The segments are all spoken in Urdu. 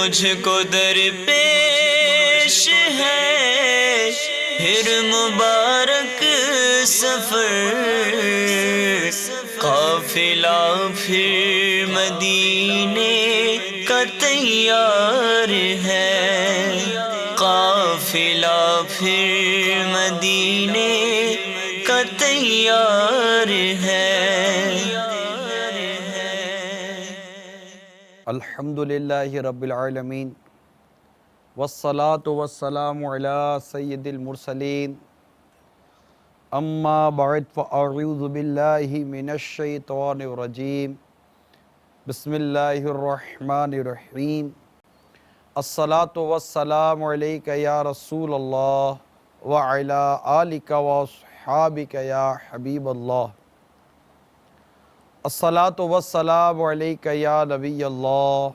مجھ کو درپیش ہے پھر مبارک سفر، قافلہ پھر مدینے کا تیار ہے، قافلہ پھر مدینے کا تیار ہے۔ الحمدللہ رب العالمین والصلاة والسلام علی سید المرسلین، اما بعد فاعوذ باللہ من الشیطان الرجیم، بسم اللہ الرحمن الرحیم۔ الصلاة والسلام علیک یا رسول اللہ وعلی آلک واصحابک یا حبیب اللہ، الصلاة والسلام علیک یا نبی اللہ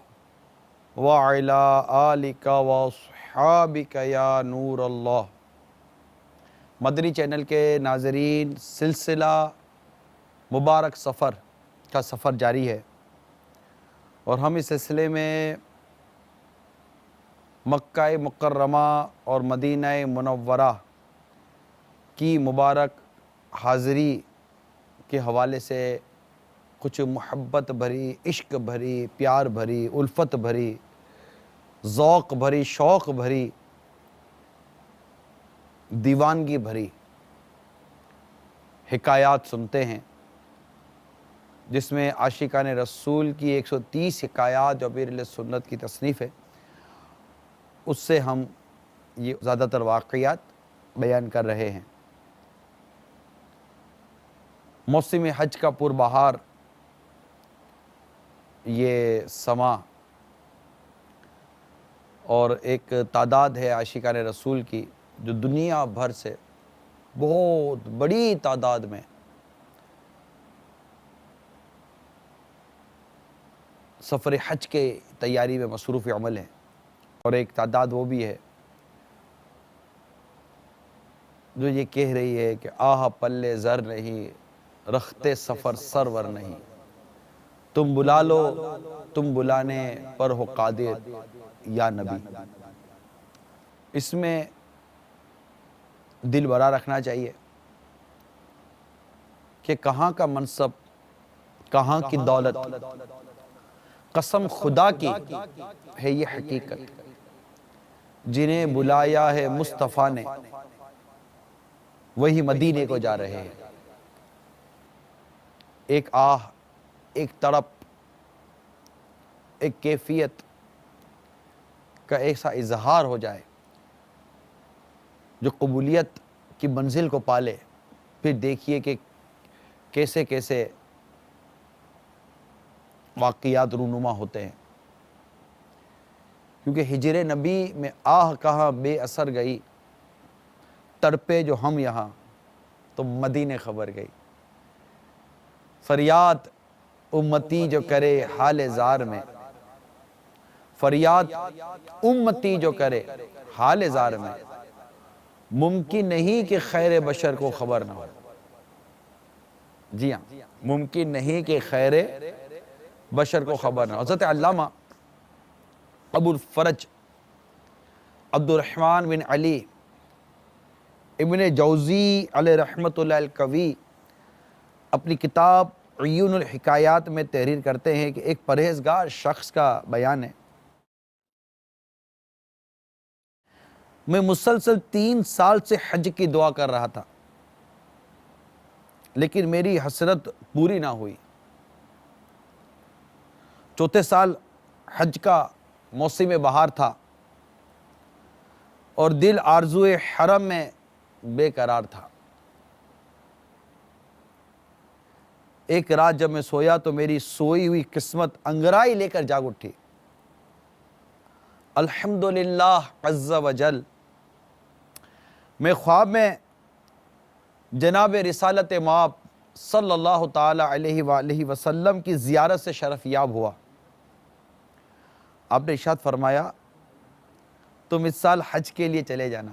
وعلی آلک واصحابک یا نور اللہ۔ مدنی چینل کے ناظرین، سلسلہ مبارک سفر کا سفر جاری ہے، اور ہم اس سلسلے میں مکہ مکرمہ اور مدینہ منورہ کی مبارک حاضری کے حوالے سے کچھ محبت بھری، عشق بھری، پیار بھری، الفت بھری، ذوق بھری، شوق بھری، دیوانگی بھری حکایات سنتے ہیں، جس میں عاشقان رسول کی 130 حکایات جو امیر اہل سنت کی تصنیف ہے، اس سے ہم یہ زیادہ تر واقعات بیان کر رہے ہیں۔ موسم حج کا پربہار یہ سما اور ایک تعداد ہے عاشقان رسول کی جو دنیا بھر سے بہت بڑی تعداد میں سفر حج کے تیاری میں مصروف عمل ہے، اور ایک تعداد وہ بھی ہے جو یہ کہہ رہی ہے کہ آہ پلے زر نہیں، رختے سفر سرور نہیں، تم بلا لو تم بلانے پر ہو قادر یا نبی۔ اس میں دل بڑا رکھنا چاہیے کہ کہاں کا منصب، کہاں کی دولت، قسم خدا کی ہے یہ حقیقت، جنہیں بلایا ہے مصطفیٰ نے وہی مدینے کو جا رہے ہیں۔ ایک آہ، ایک تڑپ، ایک کیفیت کا ایسا اظہار ہو جائے جو قبولیت کی منزل کو پالے، پھر دیکھیے کہ کیسے کیسے واقعات رونما ہوتے ہیں، کیونکہ ہجر نبی میں آہ کہاں بے اثر گئی، تڑپے جو ہم یہاں تو مدینے خبر گئی۔ فریاد امتی جو کرے حال زار میں، فریاد امتی جو کرے حال زار میں، ممکن نہیں کہ خیر بشر کو خبر نہ ہو۔ جی ہاں، ممکن نہیں کہ خیر بشر کو خبر نہ ہو۔ حضرت علامہ ابو الفرج عبد الرحمن بن علی ابن جوزی علیہ رحمۃ اللہ القوی اپنی کتاب عیون الحکایات میں تحریر کرتے ہیں کہ ایک پرہیزگار شخص کا بیان ہے، میں مسلسل 3 سال سے حج کی دعا کر رہا تھا، لیکن میری حسرت پوری نہ ہوئی۔ چوتھے سال حج کا موسم بہار تھا اور دل آرزوئے حرم میں بے قرار تھا۔ ایک رات جب میں سویا تو میری سوئی ہوئی قسمت انگرائی لے کر جاگ اٹھی۔ الحمدللہ عز وجل، میں خواب میں جناب رسالت مآب صلی اللہ تعالی علیہ وآلہ وسلم کی زیارت سے شرف یاب ہوا۔ آپ نے ارشاد فرمایا تم اس سال حج کے لیے چلے جانا۔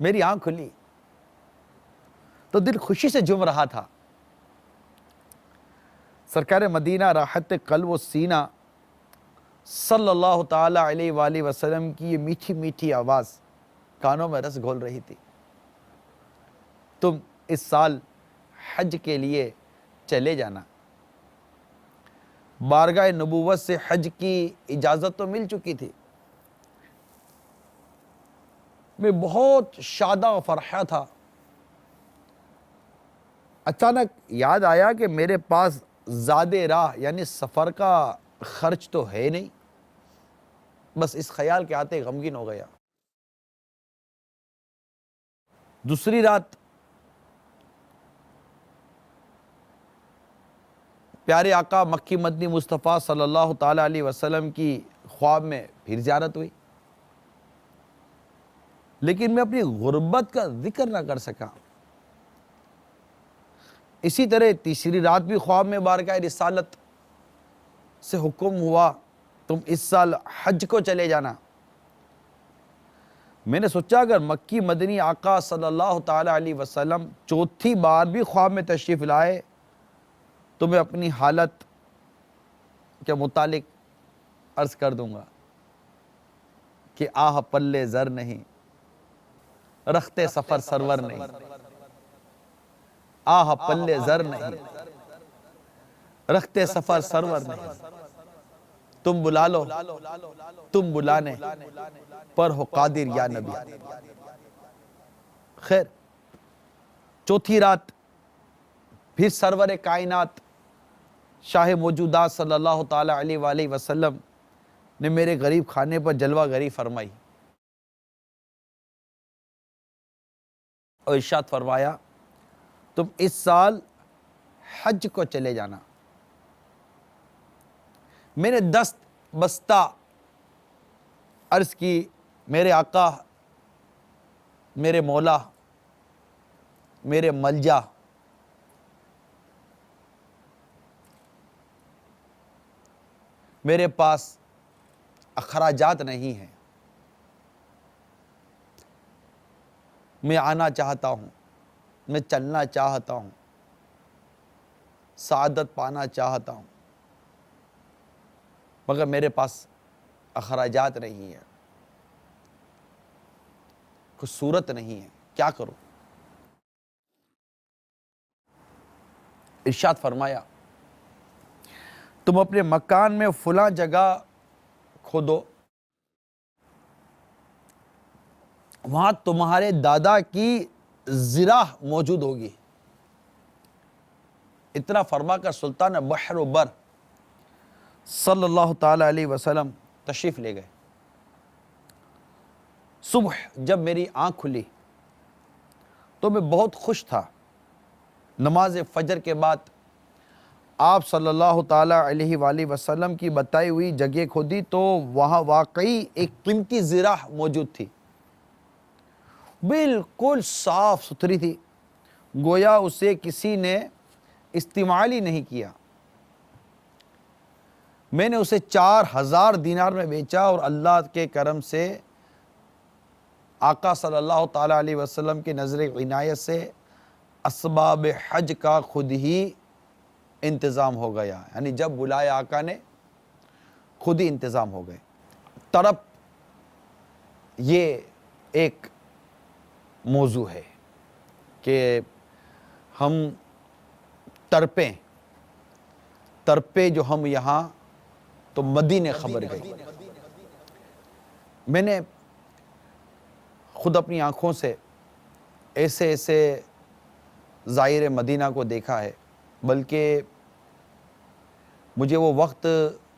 میری آنکھ کھلی تو دل خوشی سے جھوم رہا تھا۔ سرکار مدینہ راحت قلب و سینہ صلی اللہ تعالی علیہ وآلہ وسلم کی یہ میٹھی میٹھی آواز کانوں میں رس گھول رہی تھی. تم اس سال حج کے لیے چلے جانا. بارگاہ نبوت سے حج کی اجازت تو مل چکی تھی. میں بہت شادہ و فرحہ تھا. اچانک یاد آیا کہ میرے پاس زاد راہ یعنی سفر کا خرچ تو ہے نہیں. بس اس خیال کے آتے غمگین ہو گیا. دوسری رات پیارے آقا مکی مدنی مصطفیٰ صلی اللہ تعالیٰ علیہ وسلم کی خواب میں پھر زیارت ہوئی، لیکن میں اپنی غربت کا ذکر نہ کر سکا. اسی طرح تیسری رات بھی خواب میں بارگاہ رسالت سے حکم ہوا تم اس سال حج کو چلے جانا. میں نے سوچا اگر مکی مدنی آقا صلی اللہ تعالیٰ علیہ وسلم چوتھی بار بھی خواب میں تشریف لائے تو میں اپنی حالت کے متعلق عرض کر دوں گا کہ آہ پلے زر نہیں، رختے سفر سرور نہیں. آہ پلے زر نہیں، رختے سفر سرور نہیں. تم بلا لو، تم بلانے پر ہو قادر یا نبی. خیر، چوتھی رات پھر سرور کائنات شاہ موجودات صلی اللہ تعالیٰ علیہ وآلہ وسلم نے میرے غریب خانے پر جلوہ گری فرمائی اور ارشاد فرمایا تم اس سال حج کو چلے جانا. میں نے دست بستہ عرض کی میرے آقا، میرے مولا، میرے ملجا، میرے پاس اخراجات نہیں ہیں. میں آنا چاہتا ہوں، میں چلنا چاہتا ہوں، سعادت پانا چاہتا ہوں، مگر میرے پاس اخراجات نہیں ہیں، کوئی صورت نہیں ہے، کیا کروں؟ ارشاد فرمایا تم اپنے مکان میں فلاں جگہ کھودو، وہاں تمہارے دادا کی زرہ موجود ہوگی. اتنا فرما کر سلطان بحر و بر صلی اللہ تعالی علیہ وسلم تشریف لے گئے. صبح جب میری آنکھ کھلی تو میں بہت خوش تھا. نماز فجر کے بعد آپ صلی اللہ تعالی علیہ وآلہ وسلم کی بتائی ہوئی جگہ کھودی تو وہاں واقعی ایک قیمتی زرہ موجود تھی، بالکل صاف ستھری تھی، گویا اسے کسی نے استعمال ہی نہیں کیا. میں نے اسے 4000 دینار میں بیچا اور اللہ کے کرم سے آقا صلی اللہ تعالیٰ علیہ وسلم کی نظر عنایت سے اسباب حج کا خود ہی انتظام ہو گیا. یعنی جب بلایا آقا نے خود ہی انتظام ہو گئے. طرب یہ ایک موضوع ہے کہ ہم ترپے جو ہم یہاں تو مدینے خبر گئی. میں نے خود اپنی آنکھوں سے ایسے زائر مدینہ کو دیکھا ہے، بلکہ مجھے وہ وقت،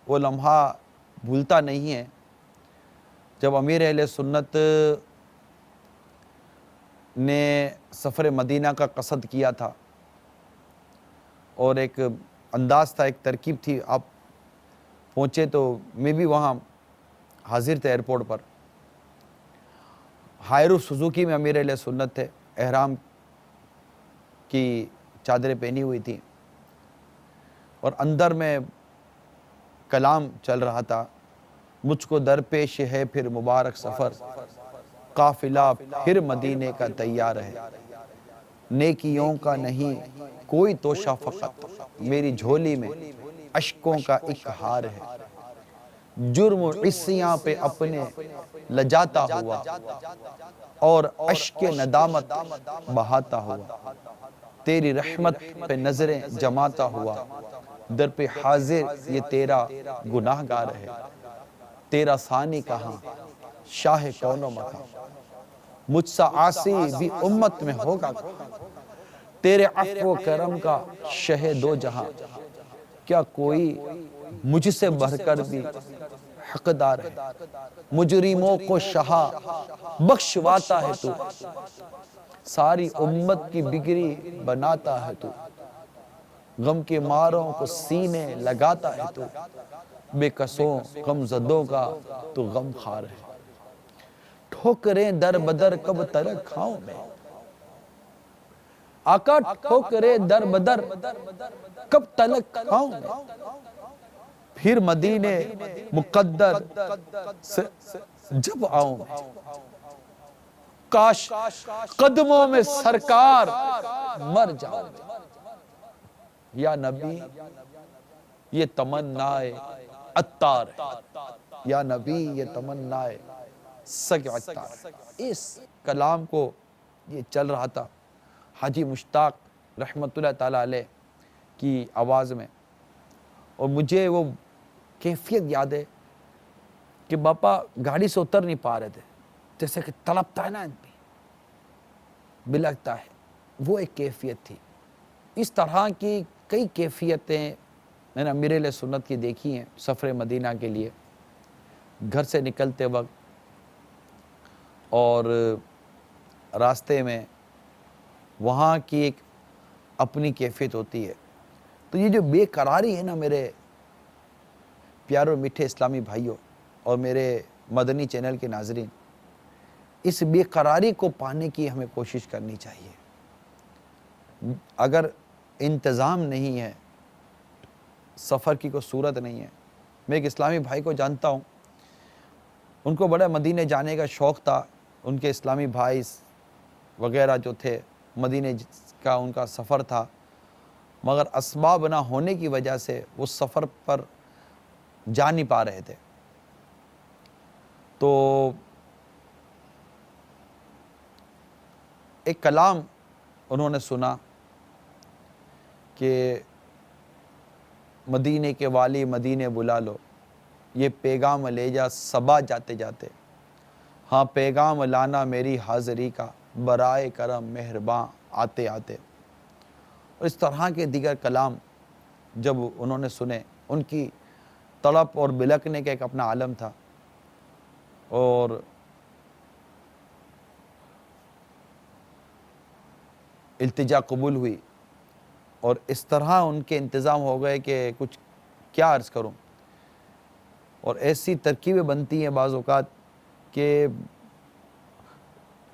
وہ لمحہ بھولتا نہیں ہے جب امیر اہل سنت نے سفر مدینہ کا قصد کیا تھا، اور ایک انداز تھا، ایک ترکیب تھی. آپ پہنچے تو میں بھی وہاں حاضر تھے ایئرپورٹ پر. ہائروف سوزوکی میں امیر اہل سنت تھے، احرام کی چادریں پہنی ہوئی تھیں، اور اندر میں کلام چل رہا تھا. مجھ کو درپیش ہے پھر مبارک سفر، قافلہ پھر مدینے کا تیار ہے. نیکیوں کا نہیں کوئی توشہ فقط، میری جھولی میں اشکوں کا ایک ہار ہے، جرم و عصیاں پہ اپنے لجاتا ہوا اور اشک ندامت بہاتا ہوا، تیری رحمت پہ نظریں جماتا ہوا، در پہ حاضر یہ تیرا گناہ گار ہے، تیرا ثانی کہاں شاہ کون و مکان، مجھ سا عاصی بھی امت میں ہوگا تیرے عفو و کرم کا شہ دو جہاں، کیا کوئی مجھ سے بڑھ کر بھی حقدار ہے، مجرموں کو شہا بخشواتا ہے تو، ساری امت کی بگڑی بناتا ہے تو، غم کے ماروں کو سینے لگاتا ہے تو، بے کسوں غم زدوں کا تو غم خار ہے، ٹھوکریں در بدر کب تلک کھاؤں میں، آقا ٹھوکریں در بدر کب تلک کھاؤں میں، پھر مدینے مقدر سے جب آؤں میں، کاش قدموں میں سرکار مر جاؤں میں، یا نبی یہ تمنائے عطار ہے، یا نبی یہ تمنائے سگ عطار ہے۔ اس کلام کو یہ چل رہا تھا حاجی مشتاق رحمت اللہ تعالیٰ علیہ کی آواز میں، اور مجھے وہ کیفیت یاد ہے کہ باپا گاڑی سے اتر نہیں پا رہے تھے، جیسے کہ تڑپتا ہے نا آدمی، بلکتا ہے، وہ ایک کیفیت تھی۔ اس طرح کی کئی کیفیتیں میں نے امیر اہل سنت کی دیکھی ہیں سفر مدینہ کے لیے، گھر سے نکلتے وقت اور راستے میں وہاں کی ایک اپنی کیفیت ہوتی ہے۔ تو یہ جو بے قراری ہے نا میرے پیاروں میٹھے اسلامی بھائیوں اور میرے مدنی چینل کے ناظرین، اس بے قراری کو پانے کی ہمیں کوشش کرنی چاہیے۔ اگر انتظام نہیں ہے، سفر کی کوئی صورت نہیں ہے، میں ایک اسلامی بھائی کو جانتا ہوں، ان کو بڑا مدینے جانے کا شوق تھا، ان کے اسلامی بھائی وغیرہ جو تھے، مدینے کا ان کا سفر تھا، مگر اسباب نہ ہونے کی وجہ سے وہ سفر پر جا نہیں پا رہے تھے۔ تو ایک کلام انہوں نے سنا کہ مدینے کے والی مدینے بلا لو، یہ پیغام لے جا صبا جاتے جاتے، ہاں پیغام لانا میری حاضری کا، برائے کرم مہرباں آتے آتے۔ اور اس طرح کے دیگر کلام جب انہوں نے سنے، ان کی تڑپ اور بلکنے کا ایک اپنا عالم تھا، اور التجا قبول ہوئی، اور اس طرح ان کے انتظام ہو گئے کہ کچھ کیا عرض کروں، اور ایسی ترکیبیں بنتی ہیں بعض اوقات کہ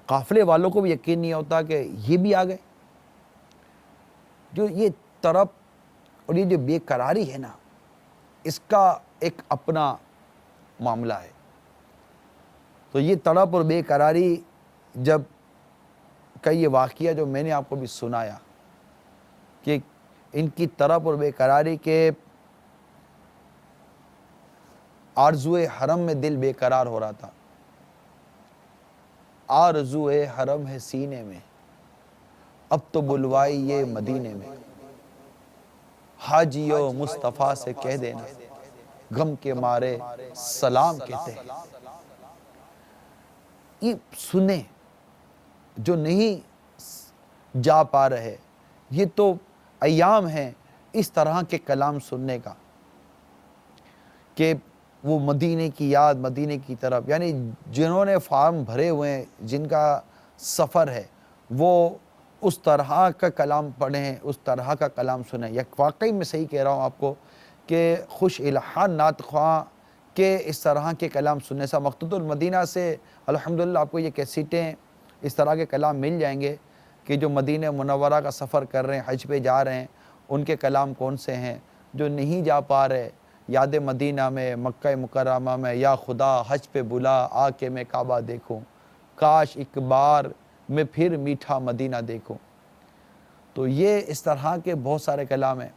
قافلے والوں کو بھی یقین نہیں ہوتا کہ یہ بھی آ گئے۔ جو یہ طرب اور یہ جو بے قراری ہے نا، اس کا ایک اپنا معاملہ ہے۔ تو یہ طرب اور بے قراری جب کا یہ واقعہ جو میں نے آپ کو بھی سنایا کہ ان کی طرب اور بے قراری کے آرزوئے حرم میں دل بے قرار ہو رہا تھا، آرزوئے حرم ہے سینے میں، اب تو بلوائی یہ مدینے میں، حاجیو مصطفیٰ سے کہہ دینا غم کے مارے سلام کہتے ہیں۔ یہ سنیں جو نہیں جا پا رہے، یہ تو ایام ہیں اس طرح کے کلام سننے کا کہ وہ مدینے کی یاد، مدینے کی طرف، یعنی جنہوں نے فارم بھرے ہوئے ہیں، جن کا سفر ہے، وہ اس طرح کا کلام پڑھیں، اس طرح کا کلام سنیں۔ یک واقعی میں صحیح کہہ رہا ہوں آپ کو کہ خوش الحان نعت خواں کے اس طرح کے کلام سننے سے، مقتدى المدینہ سے الحمدللہ آپ کو یہ کیسٹیں اس طرح کے کلام مل جائیں گے کہ جو مدینہ منورہ کا سفر کر رہے ہیں، حج پہ جا رہے ہیں، ان کے کلام کون سے ہیں۔ جو نہیں جا پا رہے، یاد مدینہ میں، مکہ مکرمہ میں، یا خدا حج پہ بلا آ کے میں کعبہ دیکھوں، کاش ایک بار میں پھر میٹھا مدینہ دیکھوں۔ تو یہ اس طرح کے بہت سارے کلام ہیں.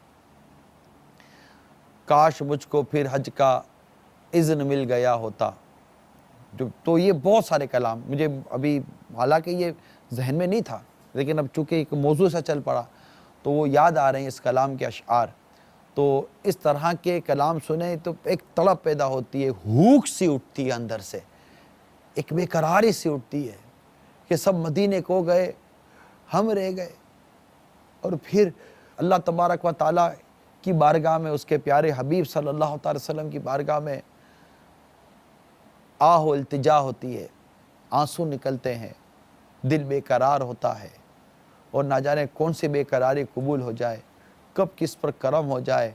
کاش مجھ کو پھر حج کا اذن مل گیا ہوتا. تو یہ بہت سارے کلام مجھے ابھی، حالانکہ یہ ذہن میں نہیں تھا، لیکن اب چونکہ ایک موضوع سے چل پڑا تو وہ یاد آ رہے ہیں اس کلام کے اشعار. تو اس طرح کے کلام سنیں تو ایک تڑپ پیدا ہوتی ہے، بھوک سی اٹھتی ہے اندر سے، ایک بے قراری سی اٹھتی ہے کہ سب مدینے کو گئے، ہم رہ گئے. اور پھر اللہ تبارک و تعالیٰ کی بارگاہ میں، اس کے پیارے حبیب صلی اللہ تعالی وسلم کی بارگاہ میں آہ و التجا ہوتی ہے، آنسو نکلتے ہیں، دل بے قرار ہوتا ہے، اور نہ جانے کون سی بے قراری قبول ہو جائے، کب کس پر کرم ہو جائے.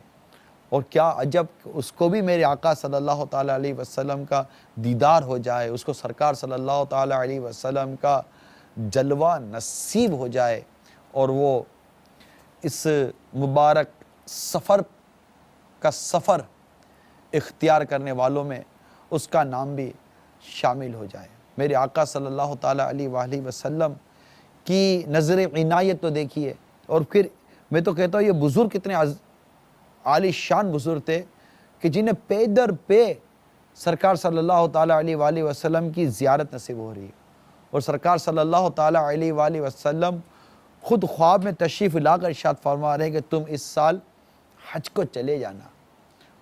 اور کیا عجب اس کو بھی میرے آقا صلی اللہ تعالیٰ علیہ وسلم کا دیدار ہو جائے، اس کو سرکار صلی اللہ تعالیٰ علیہ وسلم کا جلوہ نصیب ہو جائے، اور وہ اس مبارک سفر کا سفر اختیار کرنے والوں میں اس کا نام بھی شامل ہو جائے. میرے آقا صلی اللہ تعالیٰ علیہ وآلہ وسلم کی نظر عنایت تو دیکھیے. اور پھر میں تو کہتا ہوں یہ بزرگ کتنے عالی شان بزرگ تھے کہ جنہیں پے در پہ سرکار صلی اللہ تعالیٰ علیہ وآلہ وسلم کی زیارت نصیب ہو رہی ہے. اور سرکار صلی اللہ تعالیٰ علیہ وآلہ وسلم خود خواب میں تشریف لا کر ارشاد فرما رہے ہیں کہ تم اس سال حج کو چلے جانا.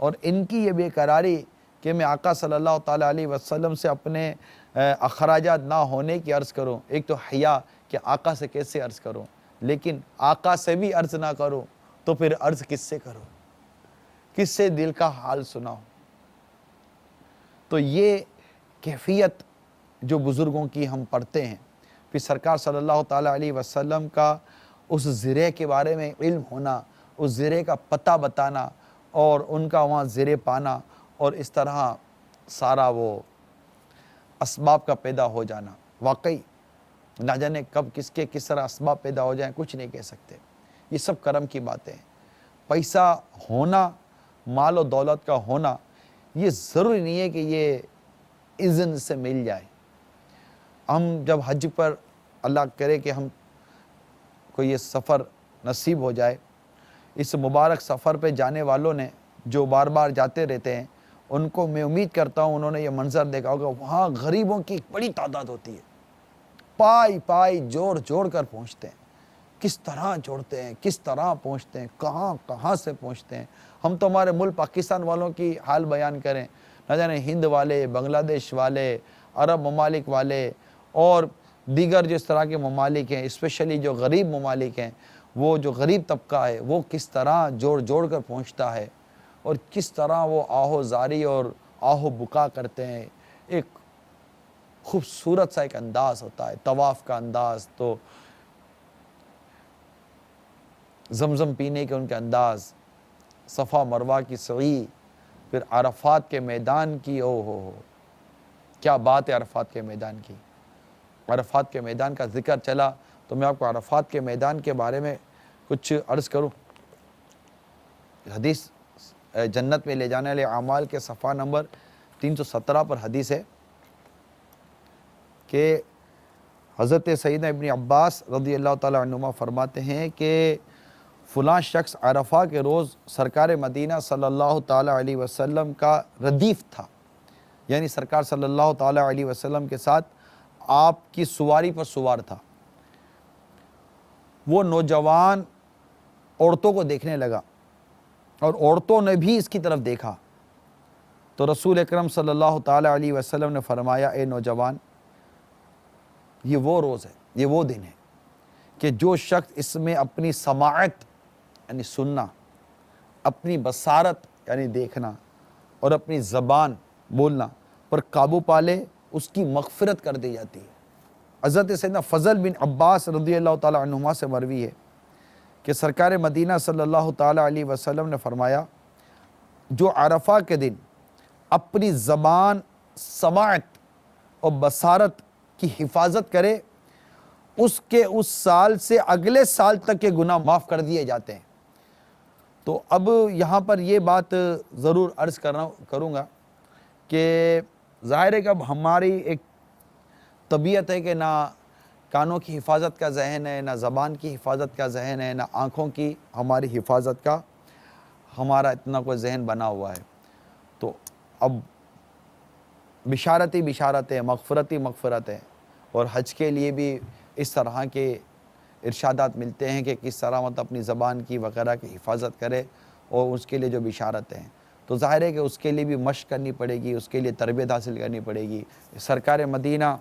اور ان کی یہ بے قراری کہ میں آقا صلی اللہ تعالیٰ علیہ وسلم سے اپنے اخراجات نہ ہونے کی عرض کروں، ایک تو حیا کہ آقا سے کیسے عرض کروں، لیکن آقا سے بھی عرض نہ کروں تو پھر عرض کس سے کروں، کس سے دل کا حال سناؤں. تو یہ کیفیت جو بزرگوں کی ہم پڑھتے ہیں، پھر سرکار صلی اللہ تعالیٰ علیہ وسلم کا اس زرے کے بارے میں علم ہونا، اس زرے کا پتہ بتانا، اور ان کا وہاں زرے پانا، اور اس طرح سارا وہ اسباب کا پیدا ہو جانا. واقعی نہ جانے کب کس کے کس طرح اسباب پیدا ہو جائیں، کچھ نہیں کہہ سکتے. یہ سب کرم کی باتیں ہیں. پیسہ ہونا، مال و دولت کا ہونا، یہ ضروری نہیں ہے کہ یہ اذن سے مل جائے. ہم جب حج پر، اللہ کرے کہ ہم کو یہ سفر نصیب ہو جائے، اس مبارک سفر پہ جانے والوں نے جو بار بار جاتے رہتے ہیں، ان کو میں امید کرتا ہوں انہوں نے یہ منظر دیکھا ہوگا. وہاں غریبوں کی ایک بڑی تعداد ہوتی ہے، پائی پائی جوڑ جوڑ کر پہنچتے ہیں. کس طرح جوڑتے ہیں، کس طرح پہنچتے ہیں، کہاں کہاں سے پہنچتے ہیں. ہم تو ہمارے ملک پاکستان والوں کی حال بیان کریں، نہ جانے ہند والے، بنگلہ دیش والے، عرب ممالک والے اور دیگر جو اس طرح کے ممالک ہیں، اسپیشلی جو غریب ممالک ہیں، وہ جو غریب طبقہ ہے وہ کس طرح جوڑ جوڑ کر پہنچتا ہے، اور کس طرح وہ آہو زاری اور آہو بکا کرتے ہیں. ایک خوبصورت سا ایک انداز ہوتا ہے، طواف کا انداز، تو زمزم پینے کے ان کے انداز، صفا مروہ کی سعی، پھر عرفات کے میدان کی، او ہو کیا بات ہے عرفات کے میدان کی. عرفات کے میدان کا ذکر چلا تو میں آپ کو عرفات کے میدان کے بارے میں کچھ عرض کروں. حدیث جنت میں لے جانے والے اعمال کے صفحہ نمبر 317 پر حدیث ہے کہ حضرت سیدنا ابن عباس رضی اللہ تعالیٰ عنہما فرماتے ہیں کہ فلاں شخص عرفہ کے روز سرکار مدینہ صلی اللہ تعالیٰ علیہ وسلم کا ردیف تھا، یعنی سرکار صلی اللہ تعالیٰ علیہ وسلم کے ساتھ آپ کی سواری پر سوار تھا. وہ نوجوان عورتوں کو دیکھنے لگا اور عورتوں نے بھی اس کی طرف دیکھا. تو رسول اکرم صلی اللہ تعالیٰ علیہ وسلم نے فرمایا، اے نوجوان، یہ وہ روز ہے، یہ وہ دن ہے کہ جو شخص اس میں اپنی سماعت یعنی سننا، اپنی بصارت یعنی دیکھنا، اور اپنی زبان بولنا پر قابو پالے، اس کی مغفرت کر دی جاتی ہے. حضرت سیدنا فضل بن عباس رضی اللہ تعالیٰ عنہما سے مروی ہے کہ سرکار مدینہ صلی اللہ تعالیٰ علیہ وسلم نے فرمایا، جو عرفہ کے دن اپنی زبان، سماعت اور بصارت کی حفاظت کرے، اس کے اس سال سے اگلے سال تک کے گناہ معاف کر دیے جاتے ہیں. تو اب یہاں پر یہ بات ضرور عرض کروں گا کہ ظاہر ہے کہ اب ہماری ایک طبیعت ہے کہ نہ کانوں کی حفاظت کا ذہن ہے، نہ زبان کی حفاظت کا ذہن ہے، نہ آنکھوں کی ہماری حفاظت کا ہمارا اتنا کوئی ذہن بنا ہوا ہے۔ تو اب بشارتی بشارت ہے، مغفرتی مغفرت ہے، اور حج کے لیے بھی اس طرح کے ارشادات ملتے ہیں کہ کس طرح اپنی زبان کی وغیرہ کی حفاظت کرے، اور اس کے لیے جو بشارتیں ہیں، تو ظاہر ہے کہ اس کے لیے بھی مشق کرنی پڑے گی، اس کے لیے تربیت حاصل کرنی پڑے گی۔ سرکار مدینہ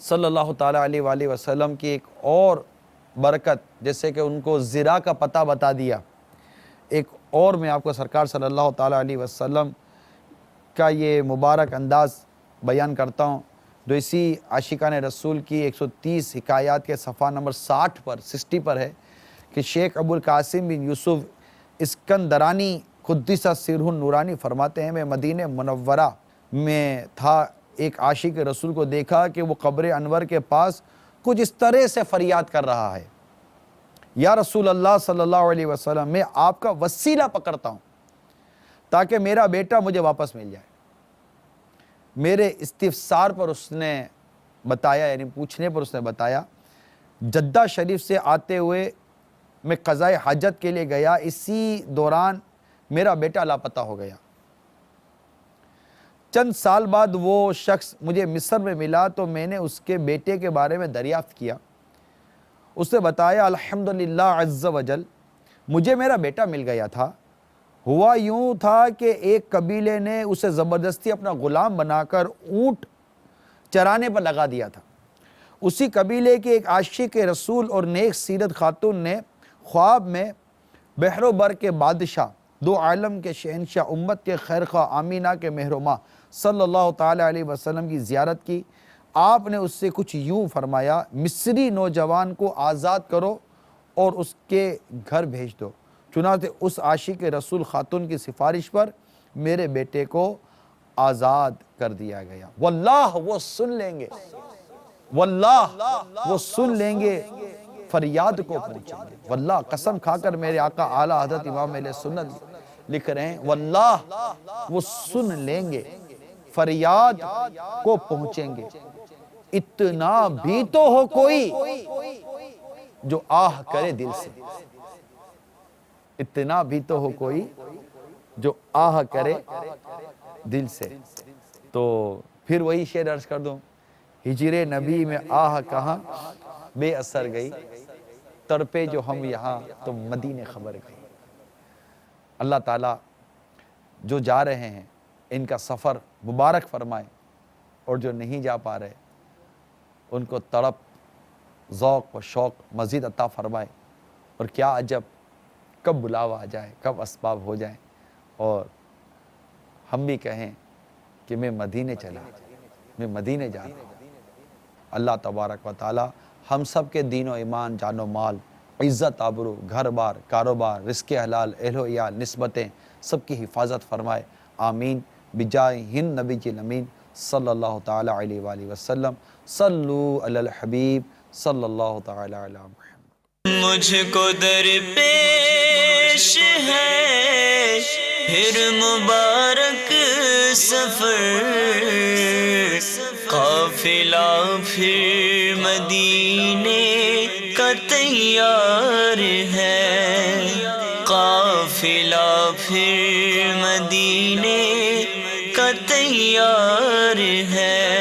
صلی اللہ تعالیٰ علیہ وآلہ وسلم کی ایک اور برکت، جیسے کہ ان کو زرا کا پتہ بتا دیا، ایک اور میں آپ کو سرکار صلی اللہ تعالیٰ علیہ وسلم کا یہ مبارک انداز بیان کرتا ہوں، جو اسی عاشقان رسول کی 130 حکایات کے صفحہ نمبر 60 پر ہے، کہ شیخ ابو القاسم بن یوسف اسکندرانی قدس سرہ النورانی فرماتے ہیں، میں مدینہ منورہ میں تھا، ایک عاشق رسول کو دیکھا کہ وہ قبر انور کے پاس کچھ اس طرح سے فریاد کر رہا ہے، یا رسول اللہ صلی اللہ علیہ وسلم، میں آپ کا وسیلہ پکڑتا ہوں تاکہ میرا بیٹا مجھے واپس مل جائے۔ میرے استفسار پر اس نے بتایا، یعنی پوچھنے پر اس نے بتایا، جدہ شریف سے آتے ہوئے میں قضاء حاجت کے لیے گیا، اسی دوران میرا بیٹا لاپتہ ہو گیا۔ چند سال بعد وہ شخص مجھے مصر میں ملا تو میں نے اس کے بیٹے کے بارے میں دریافت کیا۔ اس نے بتایا، الحمدللہ عز وجل، مجھے میرا بیٹا مل گیا تھا۔ ہوا یوں تھا کہ ایک قبیلے نے اسے زبردستی اپنا غلام بنا کر اونٹ چرانے پر لگا دیا تھا۔ اسی قبیلے کے ایک عاشق رسول اور نیک سیرت خاتون نے خواب میں بحر و بر کے بادشاہ، دو عالم کے شہنشاہ، امت کے خیرخواہ آمینہ کے مہرماں صلی اللہ تعالیٰ علیہ وسلم کی زیارت کی۔ آپ نے اس سے کچھ یوں فرمایا، مصری نوجوان کو آزاد کرو اور اس کے گھر بھیج دو۔ چنانچہ اس عاشق رسول خاتون کی سفارش پر میرے بیٹے کو آزاد کر دیا گیا۔ واللہ وہ سن لیں گے، واللہ وہ سن لیں گے، فریاد کو پہنچیں گے۔ واللہ قسم کھا کر میرے آقا اعلیٰ حضرت امام اہل سنت لکھ رہے ہیں، واللہ وہ سن لیں گے، فریاد کو پہنچیں گے۔ اتنا بھی تو ہو کوئی جو آہ کرے دل سے، اتنا بھی تو ہو کوئی جو آہ کرے دل سے۔ تو پھر وہی شعر عرض کر دوں، ہجر نبی میں آہ کہاں بے اثر گئی، تڑپے جو ہم یہاں تو مدینے خبر گئی۔ اللہ تعالیٰ جو جا رہے ہیں ان کا سفر مبارک فرمائے، اور جو نہیں جا پا رہے ان کو تڑپ، ذوق و شوق مزید عطا فرمائے، اور کیا عجب کب بلاوا آ جائے، کب اسباب ہو جائیں اور ہم بھی کہیں کہ میں مدینے چلا، میں مدینے جا رہا ہوں۔ اللہ تبارک و تعالی ہم سب کے دین و ایمان، جان و مال، عزت آبرو، گھر بار، کاروبار، رزق حلال، اہل و عیال، نسبتیں سب کی حفاظت فرمائے، آمین، بجائے ہند نبی جی الامین صلی اللہ تعالی علیہ وآلہ وسلم۔ صلو علی الحبیب صلی اللہ تعالی علی محمد۔ مجھ کو درپیش ہے پھر مبارک سفر، قافلہ پھر مدینے کا تیار ہے، قافلہ پھر مدینے کا تیار ہے۔